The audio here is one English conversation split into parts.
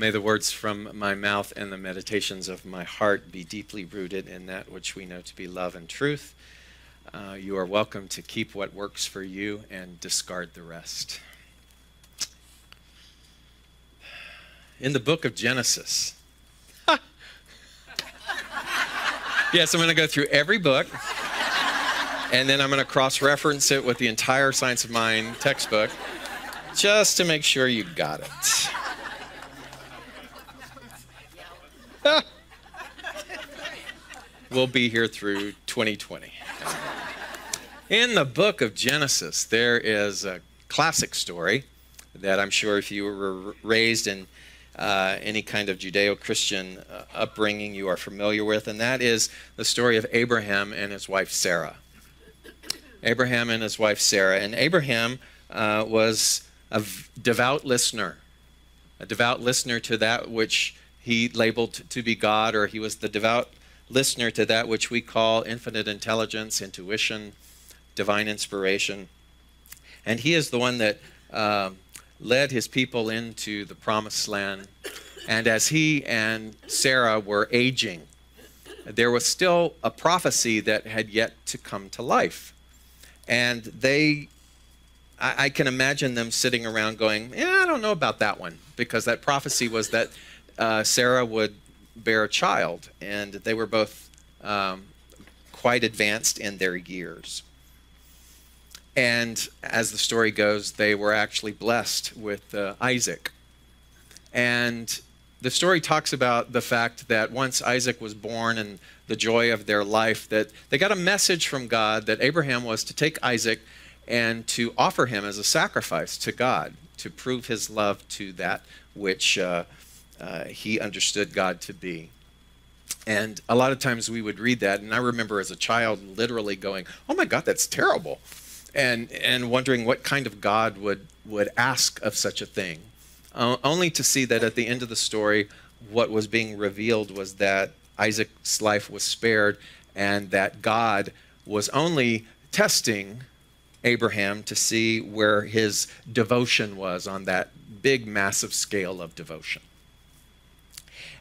May the words from my mouth and the meditations of my heart be deeply rooted in that which we know to be love and truth. You are welcome to keep what works for you and discard the rest. In the book of Genesis. Yes, I'm going to go through every book, and then I'm going to cross-reference it with the entire Science of Mind textbook, just to make sure you got it. We'll be here through 2020. In the book of Genesis, there is a classic story that I'm sure if you were raised in any kind of Judeo-Christian upbringing you are familiar with, and that is the story of Abraham and his wife Sarah. Abraham and his wife Sarah. And Abraham was a devout listener to that which he labeled to be God, or he was the devout listener to that which we call infinite intelligence, intuition, divine inspiration. And he is the one that led his people into the promised land. And as he and Sarah were aging, there was still a prophecy that had yet to come to life. And I can imagine them sitting around going, I don't know about that one, because that prophecy was that Sarah would bear a child, and they were both quite advanced in their years. And as the story goes, they were actually blessed with Isaac. And the story talks about the fact that once Isaac was born and the joy of their life, that they got a message from God that Abraham was to take Isaac and to offer him as a sacrifice to God, to prove his love to that which he understood God to be. And a lot of times we would read that, and I remember as a child literally going, oh my God, that's terrible, and wondering what kind of God would ask of such a thing, only to see that at the end of the story, what was being revealed was that Isaac's life was spared, and that God was only testing Abraham to see where his devotion was on that big, massive scale of devotion.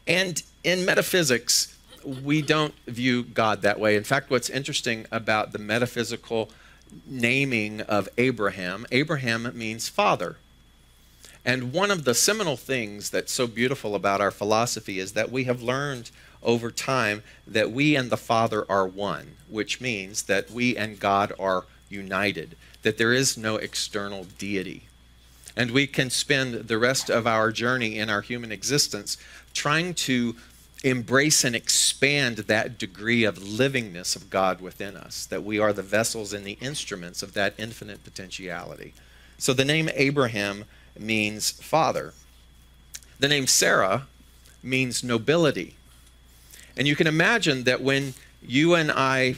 And in metaphysics, we don't view God that way. In fact, what's interesting about the metaphysical naming of Abraham, Abraham means father. And one of the seminal things that's so beautiful about our philosophy is that we have learned over time that we and the Father are one, which means that we and God are united, that there is no external deity. And we can spend the rest of our journey in our human existence trying to embrace and expand that degree of livingness of God within us, that we are the vessels and the instruments of that infinite potentiality. So the name Abraham means father. The name Sarah means nobility. And you can imagine that when you and I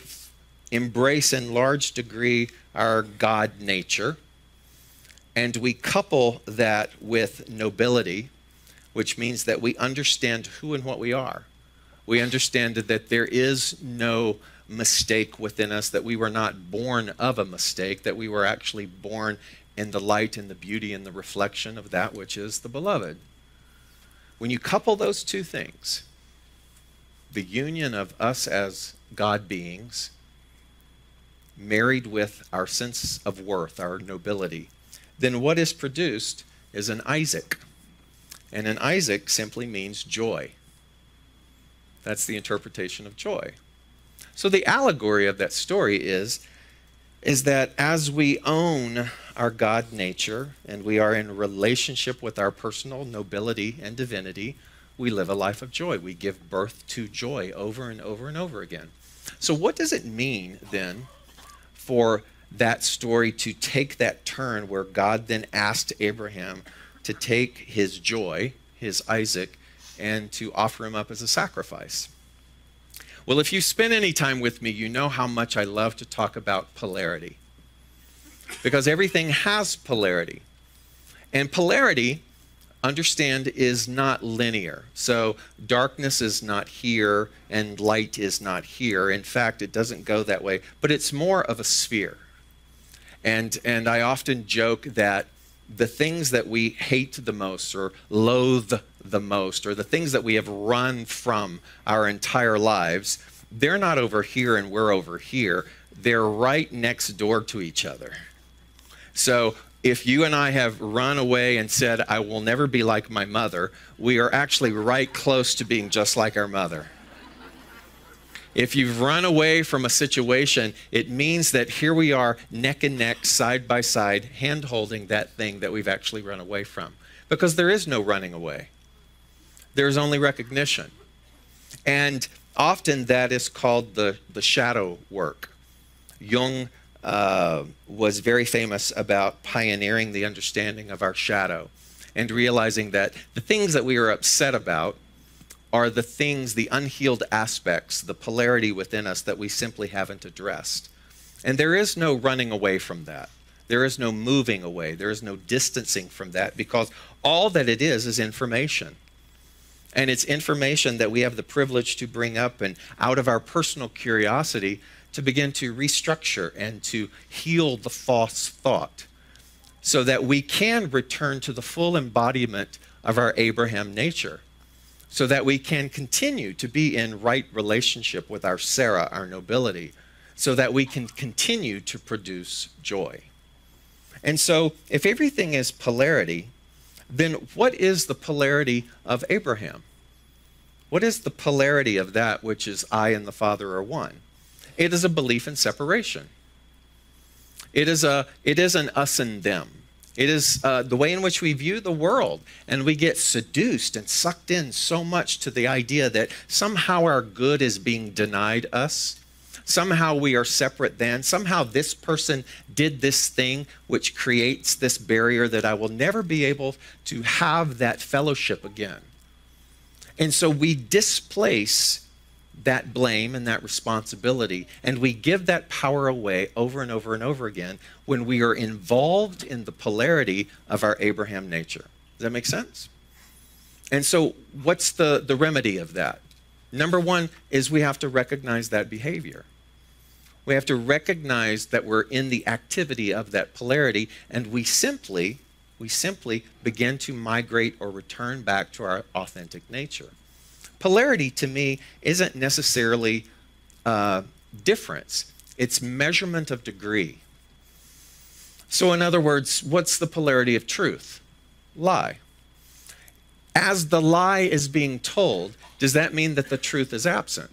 embrace in large degree our God nature, and we couple that with nobility, which means that we understand who and what we are. We understand that there is no mistake within us, that we were not born of a mistake, that we were actually born in the light and the beauty and the reflection of that which is the beloved. When you couple those two things, the union of us as God beings, married with our sense of worth, our nobility, then what is produced is an Isaac. And an Isaac simply means joy. That's the interpretation of joy. So the allegory of that story is that as we own our God nature and we are in relationship with our personal nobility and divinity, we live a life of joy. We give birth to joy over and over and over again. So what does it mean then for that story to take that turn where God then asked Abraham to take his joy, his Isaac, and to offer him up as a sacrifice? Well, if you spend any time with me, you know how much I love to talk about polarity. Because everything has polarity. And polarity, understand, is not linear. So darkness is not here and light is not here. In fact, it doesn't go that way. But it's more of a sphere. And I often joke that the things that we hate the most or loathe the most, or the things that we have run from our entire lives, they're not over here and we're over here. They're right next door to each other. So if you and I have run away and said, I will never be like my mother, we are actually right close to being just like our mother. If you've run away from a situation, it means that here we are, neck and neck, side by side, hand holding that thing that we've actually run away from. Because there is no running away. There's only recognition. And often that is called the shadow work. Jung was very famous about pioneering the understanding of our shadow and realizing that the things that we are upset about are the things, the unhealed aspects, the polarity within us that we simply haven't addressed. And there is no running away from that. There is no moving away. There is no distancing from that, because all that it is information. And it's information that we have the privilege to bring up and out of our personal curiosity to begin to restructure and to heal the false thought so that we can return to the full embodiment of our Abraham nature, so that we can continue to be in right relationship with our Sarah, our nobility, so that we can continue to produce joy. And so if everything is polarity, then what is the polarity of Abraham? What is the polarity of that which is I and the Father are one? It is a belief in separation. It is an us and them. It is the way in which we view the world, and we get seduced and sucked in so much to the idea that somehow our good is being denied us. Somehow we are separate than. Somehow this person did this thing which creates this barrier that I will never be able to have that fellowship again. And so we displace that blame and that responsibility, and we give that power away over and over and over again when we are involved in the polarity of our Abraham nature. Does that make sense? And so what's the remedy of that? Number one is we have to recognize that behavior. We have to recognize that we're in the activity of that polarity, and we simply begin to migrate or return back to our authentic nature. Polarity, to me, isn't necessarily difference. It's measurement of degree. So in other words, what's the polarity of truth? Lie. As the lie is being told, does that mean that the truth is absent?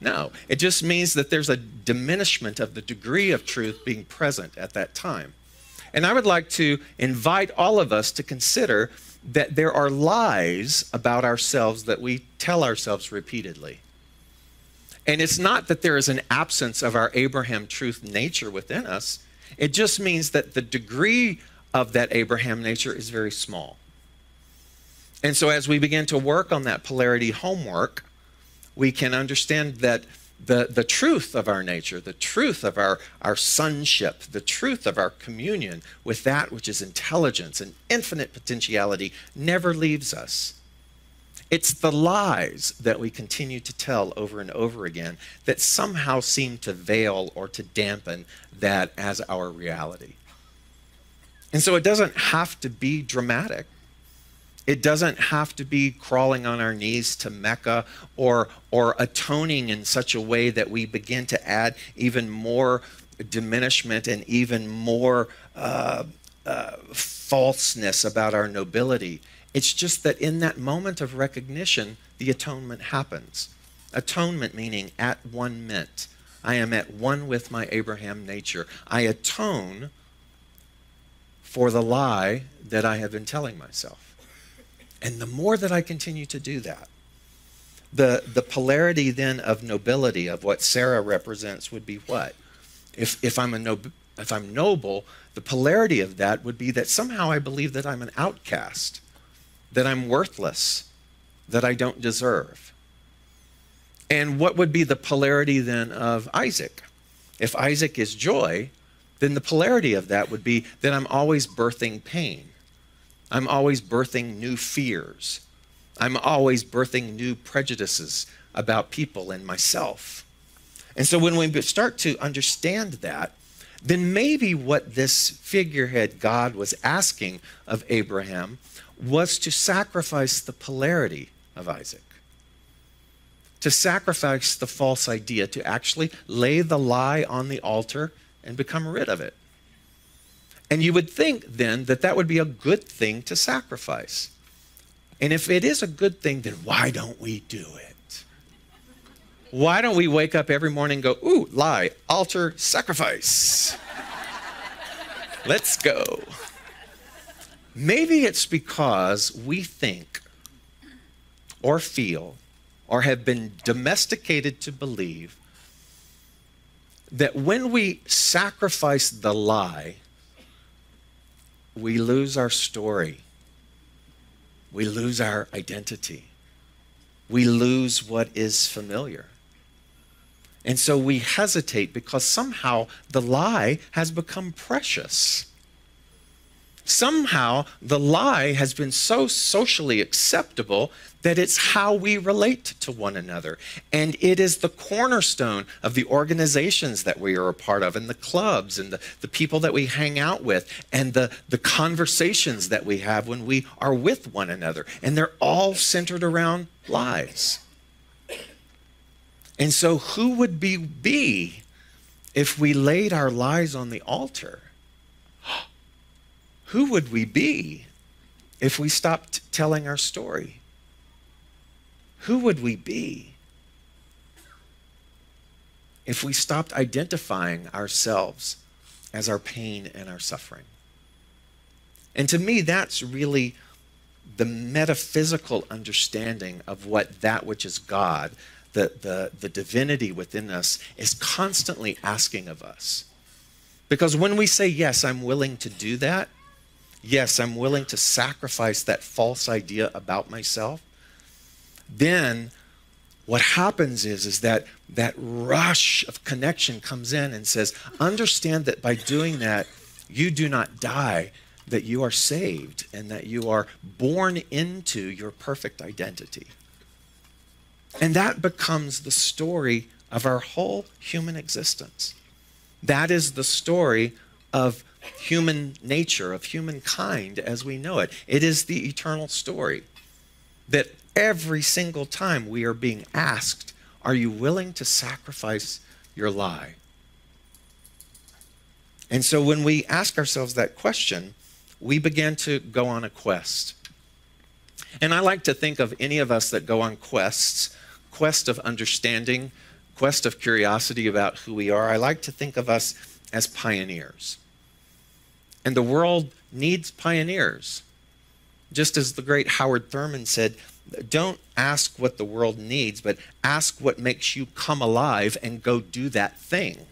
No. It just means that there's a diminishment of the degree of truth being present at that time. And I would like to invite all of us to consider that there are lies about ourselves that we tell ourselves repeatedly. And it's not that there is an absence of our Abraham truth nature within us. It just means that the degree of that Abraham nature is very small. And so as we begin to work on that polarity homework, we can understand that the truth of our nature, the truth of our sonship, the truth of our communion with that which is intelligence and infinite potentiality never leaves us. It's the lies that we continue to tell over and over again that somehow seem to veil or to dampen that as our reality. And so it doesn't have to be dramatic. It doesn't have to be crawling on our knees to Mecca or atoning in such a way that we begin to add even more diminishment and even more falseness about our nobility. It's just that in that moment of recognition, the atonement happens. Atonement meaning at one ment. I am at one with my Abraham nature. I atone for the lie that I have been telling myself. And the more that I continue to do that, the polarity then of nobility, of what Sarah represents, would be what? If I'm noble, the polarity of that would be that somehow I believe that I'm an outcast, that I'm worthless, that I don't deserve. And what would be the polarity then of Isaac? If Isaac is joy, then the polarity of that would be that I'm always birthing pain. I'm always birthing new fears. I'm always birthing new prejudices about people and myself. And so when we start to understand that, then maybe what this figurehead God was asking of Abraham was to sacrifice the polarity of Isaac, to sacrifice the false idea, to actually lay the lie on the altar and become rid of it. And you would think then that that would be a good thing to sacrifice. And if it is a good thing, then why don't we do it? Why don't we wake up every morning and go, ooh, lie, altar, sacrifice? Let's go. Maybe it's because we think or feel or have been domesticated to believe that when we sacrifice the lie, we lose our story. We lose our identity. We lose what is familiar. And so we hesitate because somehow the lie has become precious. Somehow the lie has been so socially acceptable that it's how we relate to one another. And it is the cornerstone of the organizations that we are a part of, and the clubs, and the people that we hang out with, and the conversations that we have when we are with one another. And they're all centered around lies. And so who would we be if we laid our lies on the altar? Who would we be if we stopped telling our story? Who would we be if we stopped identifying ourselves as our pain and our suffering? And to me, that's really the metaphysical understanding of what that which is God, the divinity within us, is constantly asking of us. Because when we say, yes, I'm willing to do that, yes, I'm willing to sacrifice that false idea about myself, then what happens is that rush of connection comes in and says, understand that by doing that, you do not die, that you are saved, and that you are born into your perfect identity. And that becomes the story of our whole human existence. That is the story of human nature, of humankind as we know it. It is the eternal story that every single time we are being asked, are you willing to sacrifice your lie? And so when we ask ourselves that question, we begin to go on a quest. And I like to think of any of us that go on quests, quest of understanding, quest of curiosity about who we are. I like to think of us as pioneers. And the world needs pioneers. Just as the great Howard Thurman said, don't ask what the world needs, but ask what makes you come alive and go do that thing.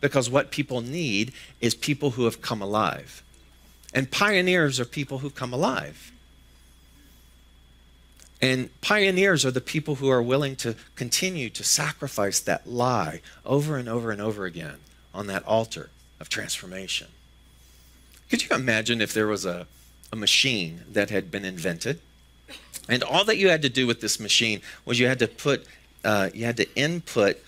Because what people need is people who have come alive. And pioneers are people who come alive. And pioneers are the people who are willing to continue to sacrifice that lie over and over and over again on that altar of transformation. Could you imagine if there was a machine that had been invented, and all that you had to do with this machine was you had to input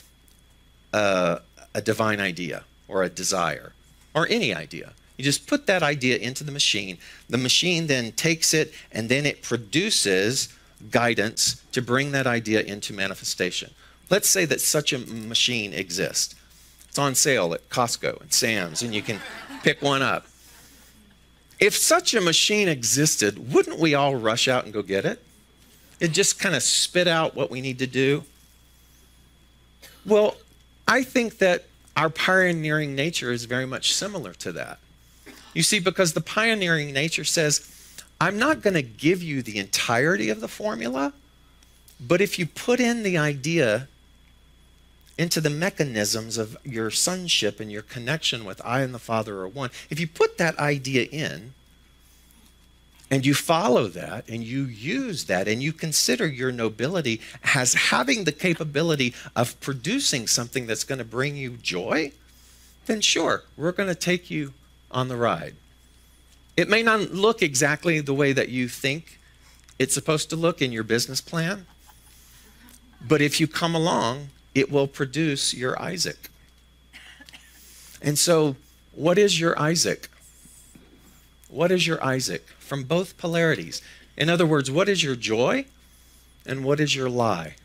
a divine idea or a desire or any idea. You just put that idea into the machine. The machine then takes it, and then it produces guidance to bring that idea into manifestation. Let's say that such a machine exists. It's on sale at Costco and Sam's, and you can pick one up. If such a machine existed, wouldn't we all rush out and go get it? It just kind of spit out what we need to do. Well, I think that our pioneering nature is very much similar to that. You see, because the pioneering nature says, I'm not going to give you the entirety of the formula, but if you put in the idea into the mechanisms of your sonship and your connection with I and the Father are one, if you put that idea in and you follow that and you use that and you consider your nobility as having the capability of producing something that's going to bring you joy, then sure, we're going to take you on the ride. It may not look exactly the way that you think it's supposed to look in your business plan, but if you come along, it will produce your Isaac. And so what is your Isaac? What is your Isaac? From both polarities. In other words, what is your joy and what is your lie?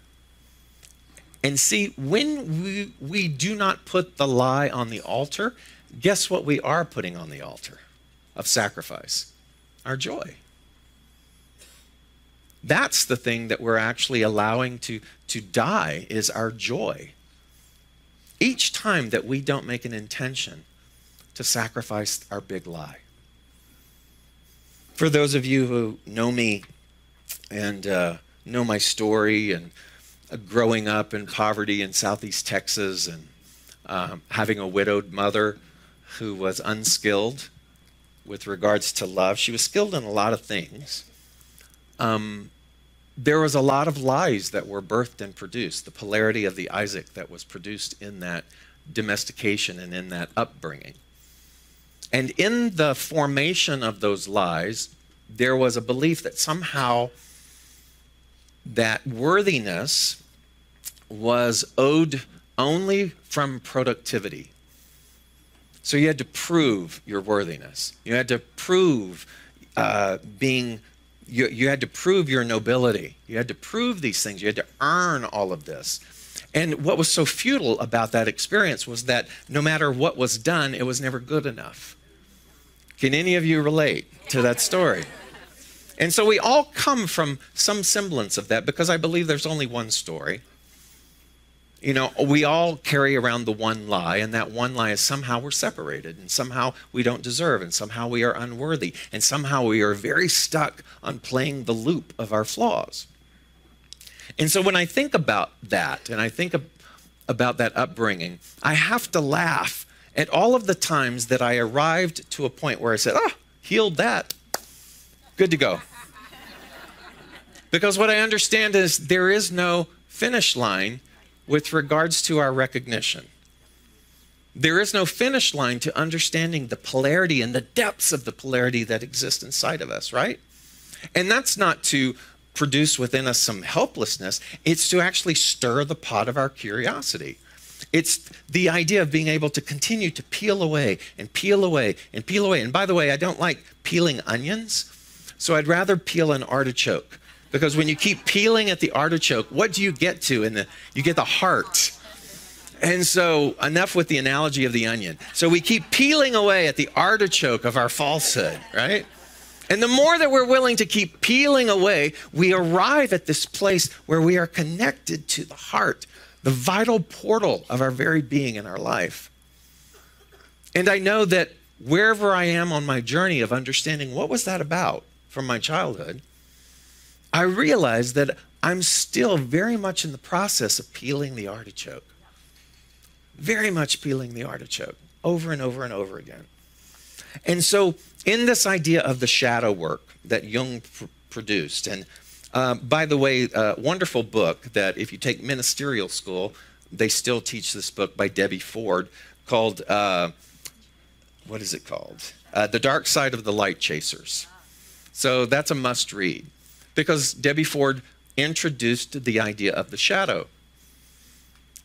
And see, when we do not put the lie on the altar, guess what we are putting on the altar of sacrifice? Our joy. That's the thing that we're actually allowing to die, is our joy. Each time that we don't make an intention to sacrifice our big lie. For those of you who know me and know my story and growing up in poverty in Southeast Texas and having a widowed mother who was unskilled with regards to love. She was skilled in a lot of things. There was a lot of lies that were birthed and produced, the polarity of the Isaac that was produced in that domestication and in that upbringing. And in the formation of those lies, there was a belief that somehow that worthiness was owed only from productivity. So you had to prove your worthiness. You had to prove you had to prove your nobility. You had to prove these things. You had to earn all of this. And what was so futile about that experience was that no matter what was done, it was never good enough. Can any of you relate to that story? And so we all come from some semblance of that, because I believe there's only one story. You know, we all carry around the one lie, and that one lie is somehow we're separated, and somehow we don't deserve, and somehow we are unworthy, and somehow we are very stuck on playing the loop of our flaws. And so when I think about that, and I think about that upbringing, I have to laugh at all of the times that I arrived to a point where I said, healed that. Good to go. Because what I understand is there is no finish line with regards to our recognition. There is no finish line to understanding the polarity and the depths of the polarity that exists inside of us, right? And that's not to produce within us some helplessness. It's to actually stir the pot of our curiosity. It's the idea of being able to continue to peel away and peel away and peel away. And by the way, I don't like peeling onions, so I'd rather peel an artichoke. Because when you keep peeling at the artichoke, what do you get to? You get the heart. And so enough with the analogy of the onion. So we keep peeling away at the artichoke of our falsehood, right? And the more that we're willing to keep peeling away, we arrive at this place where we are connected to the heart, the vital portal of our very being in our life. And I know that wherever I am on my journey of understanding what was that about from my childhood, I realize that I'm still very much in the process of peeling the artichoke. Very much peeling the artichoke over and over and over again. And so in this idea of the shadow work that Jung produced, and by the way, a wonderful book that if you take ministerial school, they still teach this book by Debbie Ford called, what is it called? The Dark Side of the Light Chasers. So that's a must read, because Debbie Ford introduced the idea of the shadow.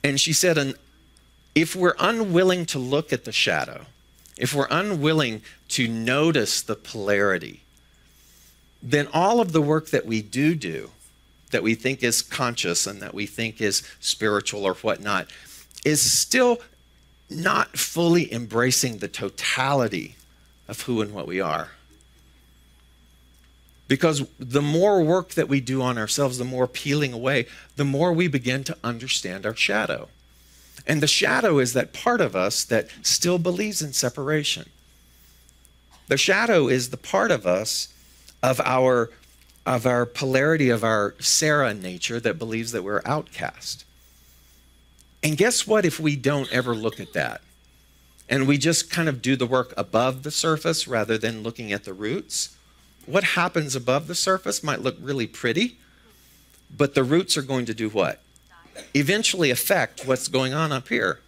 And she said, if we're unwilling to look at the shadow, if we're unwilling to notice the polarity, then all of the work that we do, that we think is conscious and that we think is spiritual or whatnot, is still not fully embracing the totality of who and what we are. Because the more work that we do on ourselves, the more peeling away, the more we begin to understand our shadow. And the shadow is that part of us that still believes in separation. The shadow is the part of us, of our polarity, of our Sarah nature that believes that we're outcast. And guess what if we don't ever look at that? And we just kind of do the work above the surface rather than looking at the roots? What happens above the surface might look really pretty, but the roots are going to do what? Eventually affect what's going on up here.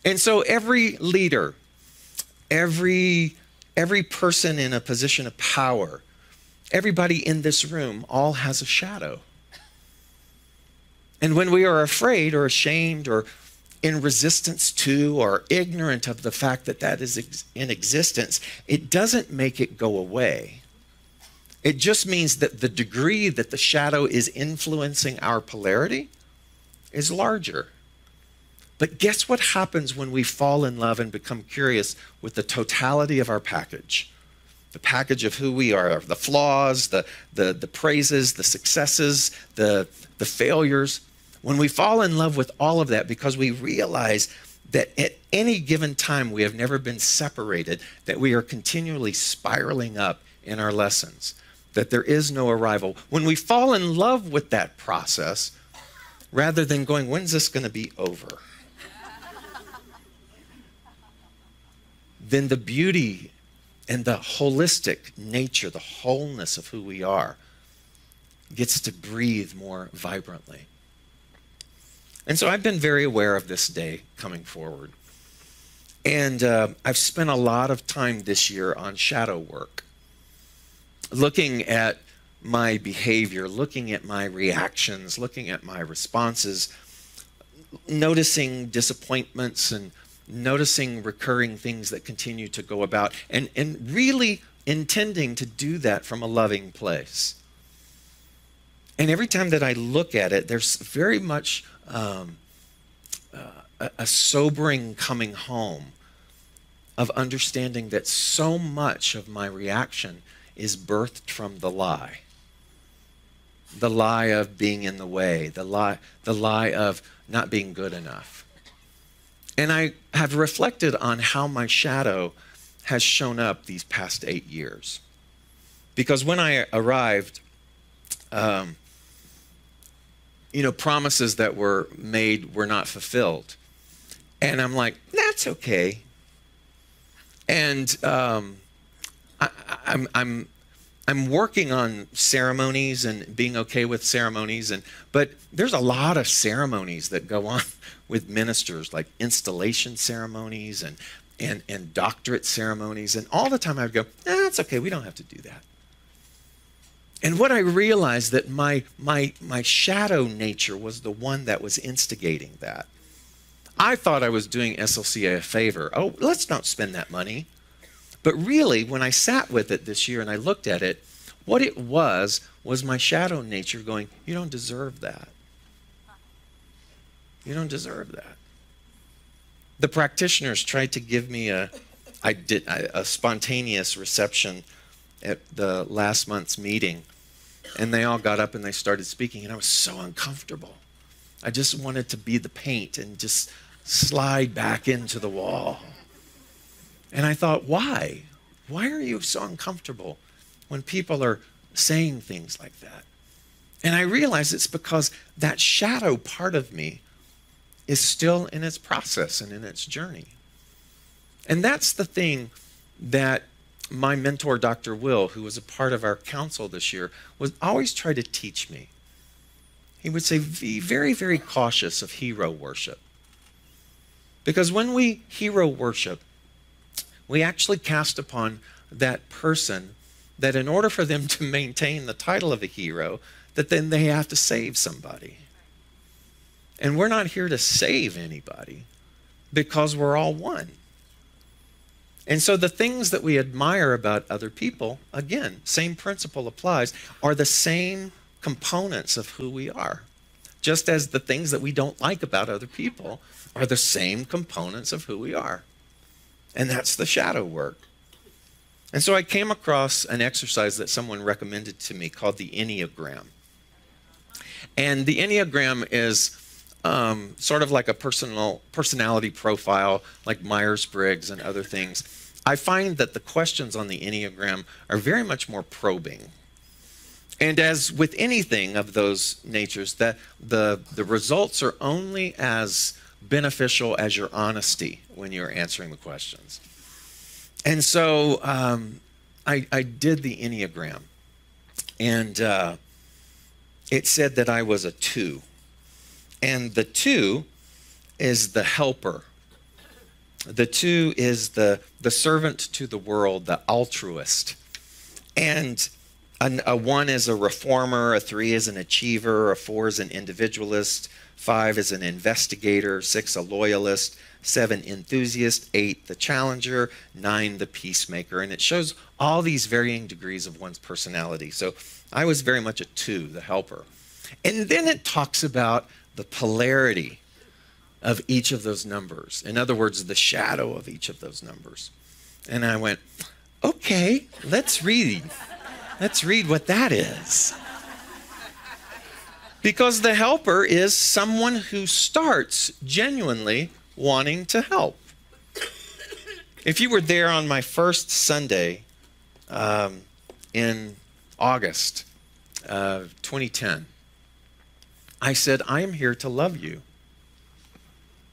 And so every leader, every person in a position of power, everybody in this room all has a shadow. And when we are afraid or ashamed or in resistance to or ignorant of the fact that that is in existence, it doesn't make it go away. It just means that the degree that the shadow is influencing our polarity is larger. But guess what happens when we fall in love and become curious with the totality of our package? The package of who we are, the flaws, the praises, the successes, the failures. When we fall in love with all of that because we realize that at any given time we have never been separated, that we are continually spiraling up in our lessons, that there is no arrival. When we fall in love with that process, rather than going, when's this going to be over? Then the beauty and the holistic nature, the wholeness of who we are, gets to breathe more vibrantly. And so I've been very aware of this day coming forward. And I've spent a lot of time this year on shadow work, looking at my behavior, looking at my reactions, looking at my responses, noticing disappointments and noticing recurring things that continue to go about, and really intending to do that from a loving place. And every time that I look at it, there's very much a sobering coming home of understanding that so much of my reaction is birthed from the lie. The lie of being in the way, the lie of not being good enough. And I have reflected on how my shadow has shown up these past 8 years. Because when I arrived, promises that were made were not fulfilled. And I'm like, that's okay. And I'm working on ceremonies and being okay with ceremonies, but there's a lot of ceremonies that go on with ministers, like installation ceremonies and doctorate ceremonies, and all the time I would go, it's okay, we don't have to do that. And what I realized that my shadow nature was the one that was instigating that. I thought I was doing SLCA a favor. Oh, let's not spend that money. But really, when I sat with it this year and I looked at it, what it was my shadow nature going, you don't deserve that. You don't deserve that. The practitioners tried to give me a spontaneous reception at the last month's meeting, and they all got up and they started speaking, and I was so uncomfortable. I just wanted to be the paint and just slide back into the wall. And I thought, why? Why are you so uncomfortable when people are saying things like that? And I realized it's because that shadow part of me is still in its process and in its journey. And that's the thing that my mentor, Dr. Will, who was a part of our council this year, was always trying to teach me. He would say, be very, very cautious of hero worship. Because when we hero worship, we actually cast upon that person that in order for them to maintain the title of a hero, that then they have to save somebody. And we're not here to save anybody because we're all one. And so the things that we admire about other people, again, same principle applies, are the same components of who we are. Just as the things that we don't like about other people are the same components of who we are. And that's the shadow work. And so I came across an exercise that someone recommended to me called the Enneagram. And the Enneagram is sort of like a personality profile, like Myers-Briggs and other things. I find that the questions on the Enneagram are very much more probing. And as with anything of those natures, that the results are only as beneficial as your honesty when you're answering the questions. And so I did the Enneagram, and it said that I was a 2. And the 2 is the helper. The 2 is the servant to the world, the altruist. And A 1 is a reformer, a 3 is an achiever, a 4 is an individualist, 5 is an investigator, 6 a loyalist, 7 enthusiast, 8 the challenger, 9 the peacemaker. And it shows all these varying degrees of one's personality. So I was very much a 2, the helper. And then it talks about the polarity of each of those numbers. In other words, the shadow of each of those numbers. And I went, okay, let's read. Let's read what that is. Because the helper is someone who starts genuinely wanting to help. If you were there on my first Sunday in August 2010, I said, I am here to love you.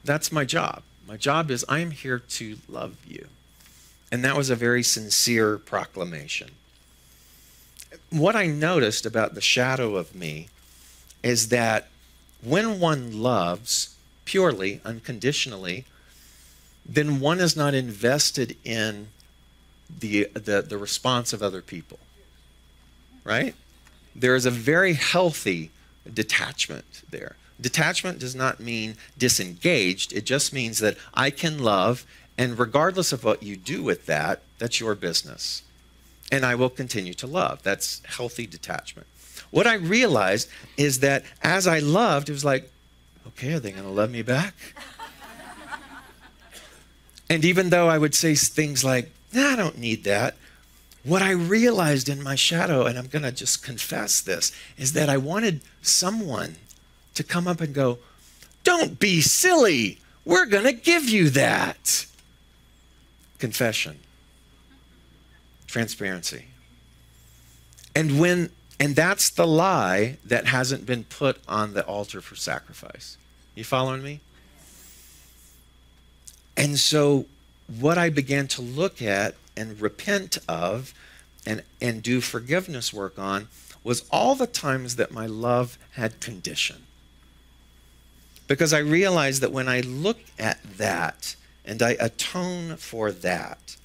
That's my job. My job is I am here to love you. And that was a very sincere proclamation. What I noticed about the shadow of me is that when one loves purely, unconditionally, then one is not invested in the response of other people, right? There is a very healthy detachment there. Detachment does not mean disengaged. It just means that I can love, and regardless of what you do with that, that's your business. And I will continue to love. That's healthy detachment. What I realized is that as I loved, it was like, okay, are they going to love me back? And even though I would say things like, nah, I don't need that, what I realized in my shadow, and I'm going to just confess this, is that I wanted someone to come up and go, don't be silly. We're going to give you that. Confession. Transparency. And that's the lie that hasn't been put on the altar for sacrifice. You following me? And so what I began to look at and repent of and do forgiveness work on was all the times that my love had condition. Because I realized that when I look at that and I atone for that,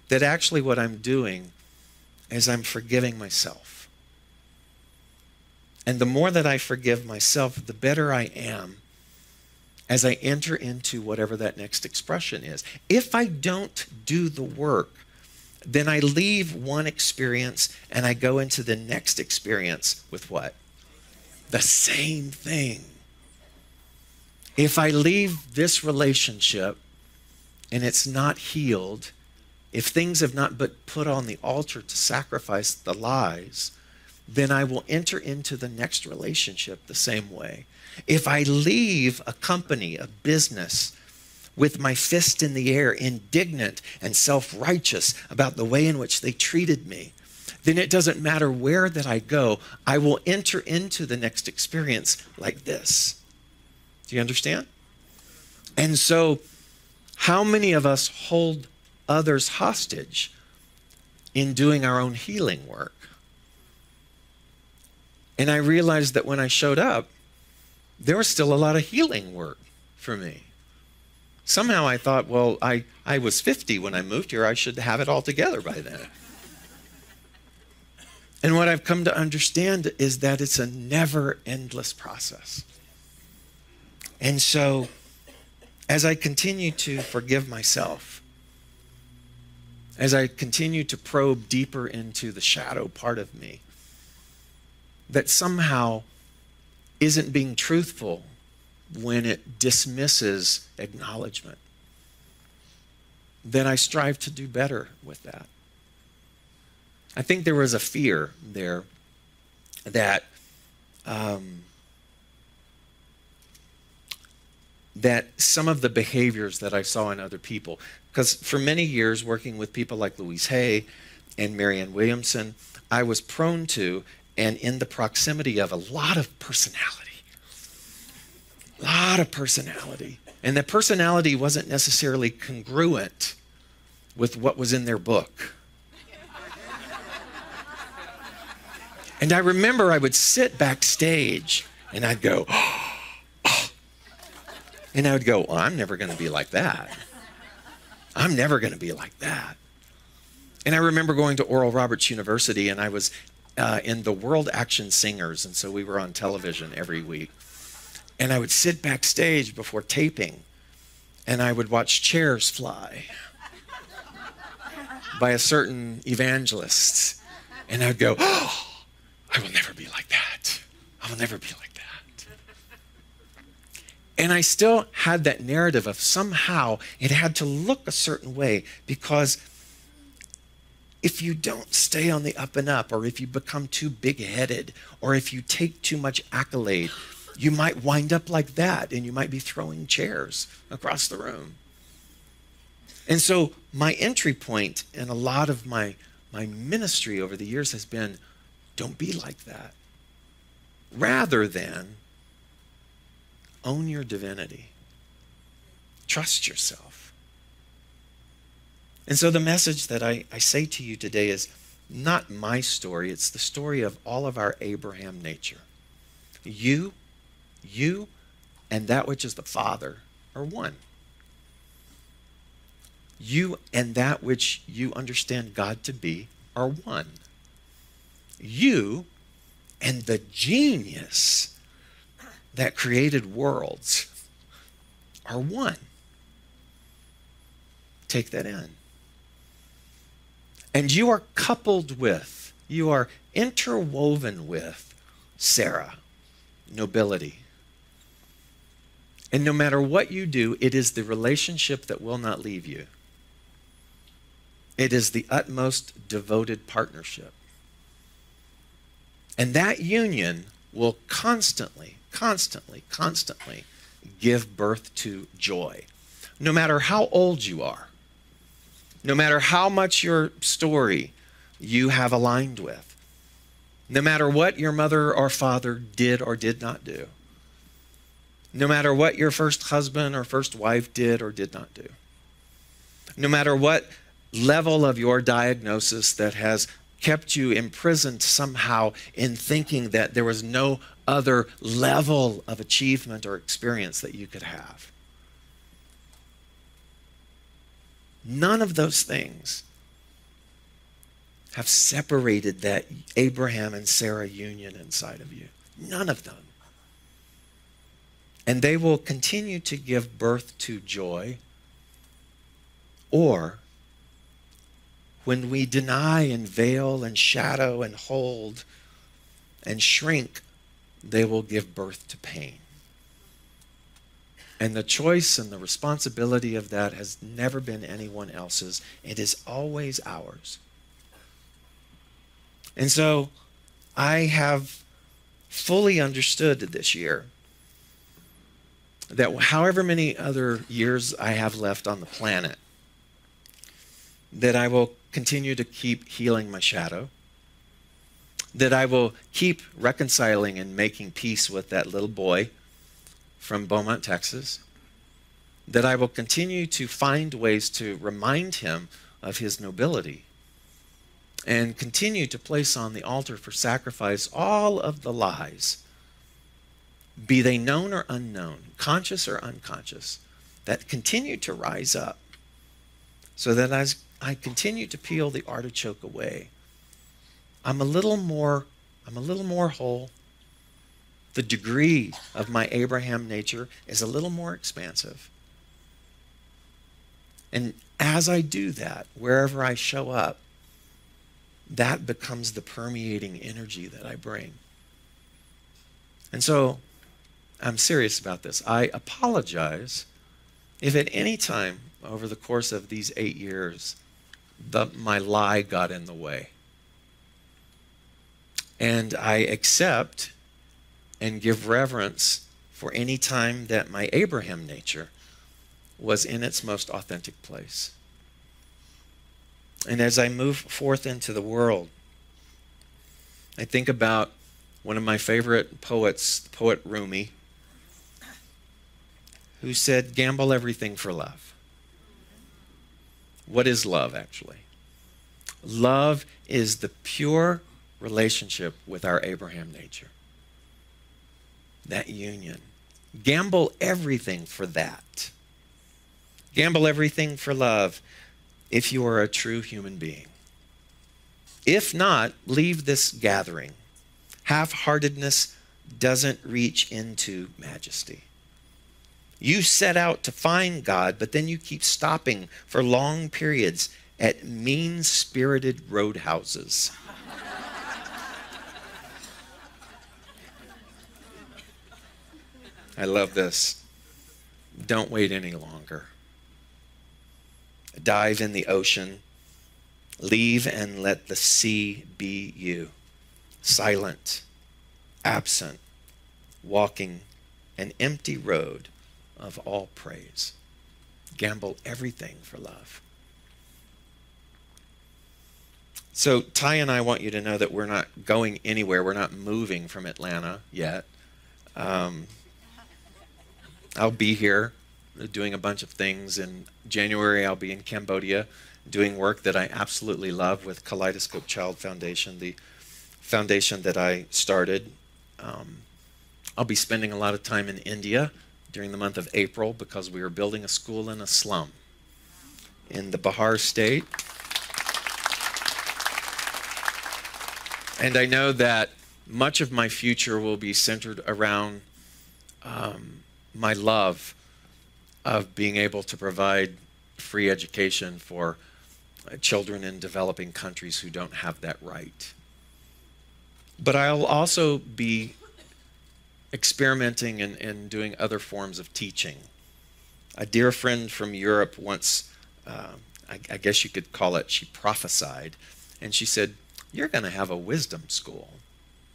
that actually what I'm doing is I'm forgiving myself. And the more that I forgive myself, the better I am as I enter into whatever that next expression is. If I don't do the work, then I leave one experience and I go into the next experience with what? The same thing. If I leave this relationship and it's not healed, if things have not been put on the altar to sacrifice the lies, then I will enter into the next relationship the same way. If I leave a company, a business, with my fist in the air, indignant and self-righteous about the way in which they treated me, then it doesn't matter where that I go, I will enter into the next experience like this. Do you understand? And so, how many of us hold others hostage in doing our own healing work? And I realized that when I showed up, there was still a lot of healing work for me. Somehow I thought, well, I was 50 when I moved here. I should have it all together by then. And what I've come to understand is that it's a never endless process. And so as I continue to forgive myself, as I continue to probe deeper into the shadow part of me that somehow isn't being truthful when it dismisses acknowledgement, then I strive to do better with that. I think there was a fear there that that some of the behaviors that I saw in other people, because for many years working with people like Louise Hay and Marianne Williamson, I was prone to and in the proximity of a lot of personality. A lot of personality. And the personality wasn't necessarily congruent with what was in their book. And I remember I would sit backstage and I'd go, oh. And I would go, well, I'm never going to be like that. I'm never going to be like that. And I remember going to Oral Roberts University, and I was in the World Action Singers, and so we were on television every week. And I would sit backstage before taping, and I would watch chairs fly by a certain evangelist. And I'd go, oh, I will never be like that. I will never be like that. And I still had that narrative of somehow it had to look a certain way, because if you don't stay on the up and up, or if you become too big-headed, or if you take too much accolade, you might wind up like that, and you might be throwing chairs across the room. And so my entry point in a lot of my ministry over the years has been, don't be like that. Rather than own your divinity. Trust yourself. And so the message that I say to you today is not my story. It's the story of all of our Abraham nature. You, and that which is the Father are one. You and that which you understand God to be are one. You and the genius that created worlds are one. Take that in. And you are coupled with, you are interwoven with Sarah, nobility. And no matter what you do, it is the relationship that will not leave you. It is the utmost devoted partnership. And that union will constantly give birth to joy. No matter how old you are, no matter how much your story you have aligned with, no matter what your mother or father did or did not do, no matter what your first husband or first wife did or did not do, no matter what level of your diagnosis that has kept you imprisoned somehow in thinking that there was no other level of achievement or experience that you could have. None of those things have separated that Abraham and Sarah union inside of you. None of them. And they will continue to give birth to joy, or when we deny and veil and shadow and hold and shrink, they will give birth to pain. And the choice and the responsibility of that has never been anyone else's. It is always ours. And so I have fully understood this year that however many other years I have left on the planet, that I will continue to keep healing my shadow, that I will keep reconciling and making peace with that little boy from Beaumont, Texas, that I will continue to find ways to remind him of his nobility, and continue to place on the altar for sacrifice all of the lies, be they known or unknown, conscious or unconscious, that continue to rise up, so that as I continue to peel the artichoke away, I'm a little more whole. The degree of my Abraham nature is a little more expansive. And as I do that, wherever I show up, that becomes the permeating energy that I bring. And so I'm serious about this. I apologize if at any time over the course of these 8 years, my lie got in the way. And I accept and give reverence for any time that my Abraham nature was in its most authentic place. And as I move forth into the world, I think about one of my favorite poets, the poet Rumi, who said, "Gamble everything for love." What is love, actually? Love is the pure relationship with our Abraham nature. That union. Gamble everything for that. Gamble everything for love if you are a true human being. If not, leave this gathering. Half-heartedness doesn't reach into majesty. You set out to find God, but then you keep stopping for long periods at mean-spirited roadhouses. I love this. Don't wait any longer. Dive in the ocean. Leave and let the sea be you. Silent, absent, walking an empty road of all praise. Gamble everything for love. So Ty and I want you to know that we're not going anywhere. We're not moving from Atlanta yet. I'll be here doing a bunch of things. In January, I'll be in Cambodia doing work that I absolutely love with Kaleidoscope Child Foundation, the foundation that I started. I'll be spending a lot of time in India during the month of April because we are building a school in a slum in the Bihar state. And I know that much of my future will be centered around my love of being able to provide free education for children in developing countries who don't have that right. But I'll also be experimenting and doing other forms of teaching. A dear friend from Europe once, I guess you could call it, she prophesied, and she said, "You're going to have a wisdom school.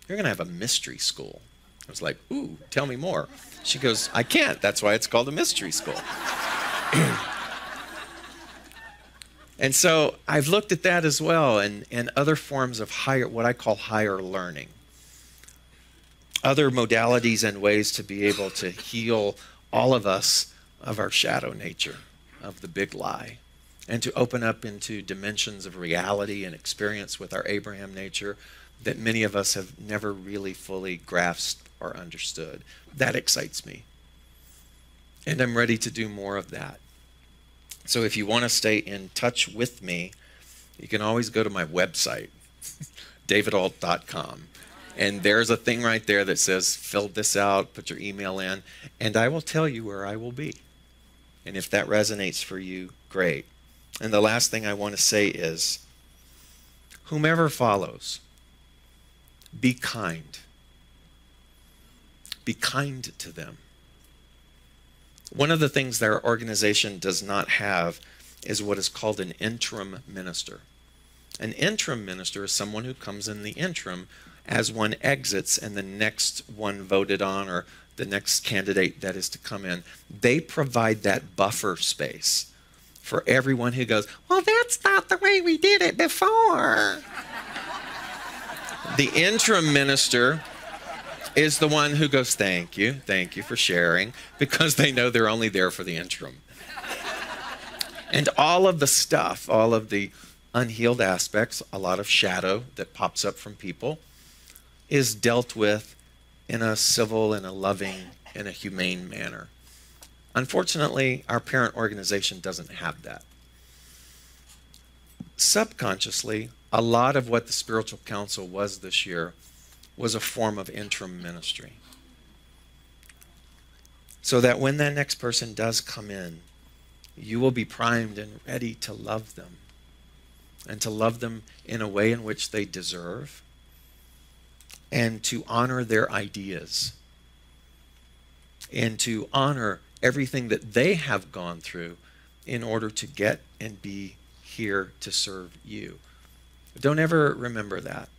You're going to have a mystery school." I was like, "Ooh, tell me more." She goes, "I can't. That's why it's called a mystery school." And so I've looked at that as well, and other forms of higher, what I call higher learning. Other modalities and ways to be able to heal all of us of our shadow nature, of the big lie, and to open up into dimensions of reality and experience with our Abraham nature that many of us have never really fully grasped or understood. That excites me. And I'm ready to do more of that. So if you want to stay in touch with me, you can always go to my website, davidault.com. And there's a thing right there that says, fill this out, put your email in, and I will tell you where I will be. And if that resonates for you, great. And the last thing I want to say is, whomever follows, be kind. Be kind to them. One of the things that our organization does not have is what is called an interim minister. An interim minister is someone who comes in the interim as one exits and the next one voted on, or the next candidate that is to come in. They provide that buffer space for everyone who goes, "Well, that's not the way we did it before." The interim minister is the one who goes, thank you for sharing, because they know they're only there for the interim. And all of the stuff, all of the unhealed aspects, a lot of shadow that pops up from people, is dealt with in a civil, in a loving, in a humane manner. Unfortunately, our parent organization doesn't have that. Subconsciously, a lot of what the Spiritual Council was this year was a form of interim ministry. So that when that next person does come in, you will be primed and ready to love them, and to love them in a way in which they deserve, and to honor their ideas, and to honor everything that they have gone through in order to get and be here to serve you. Don't ever remember that.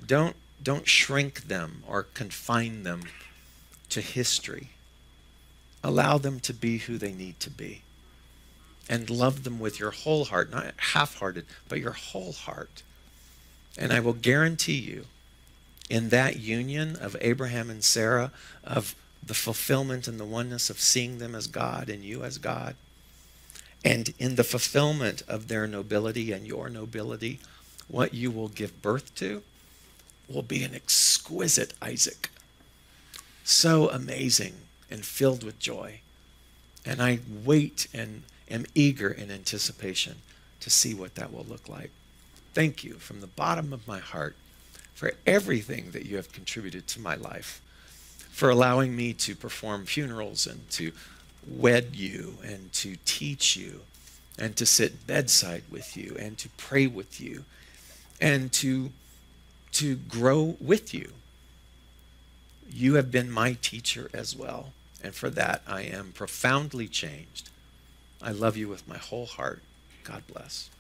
Don't shrink them or confine them to history. Allow them to be who they need to be. And love them with your whole heart, not half-hearted, but your whole heart. And I will guarantee you, in that union of Abraham and Sarah, of the fulfillment and the oneness of seeing them as God and you as God, and in the fulfillment of their nobility and your nobility, what you will give birth to will be an exquisite Isaac. So amazing and filled with joy. And I wait and am eager in anticipation to see what that will look like. thank you from the bottom of my heart for everything that you have contributed to my life, for allowing me to perform funerals and to wed you and to teach you and to sit bedside with you and to pray with you and to grow with you. You have been my teacher as well, and for that I am profoundly changed. I love you with my whole heart. God bless.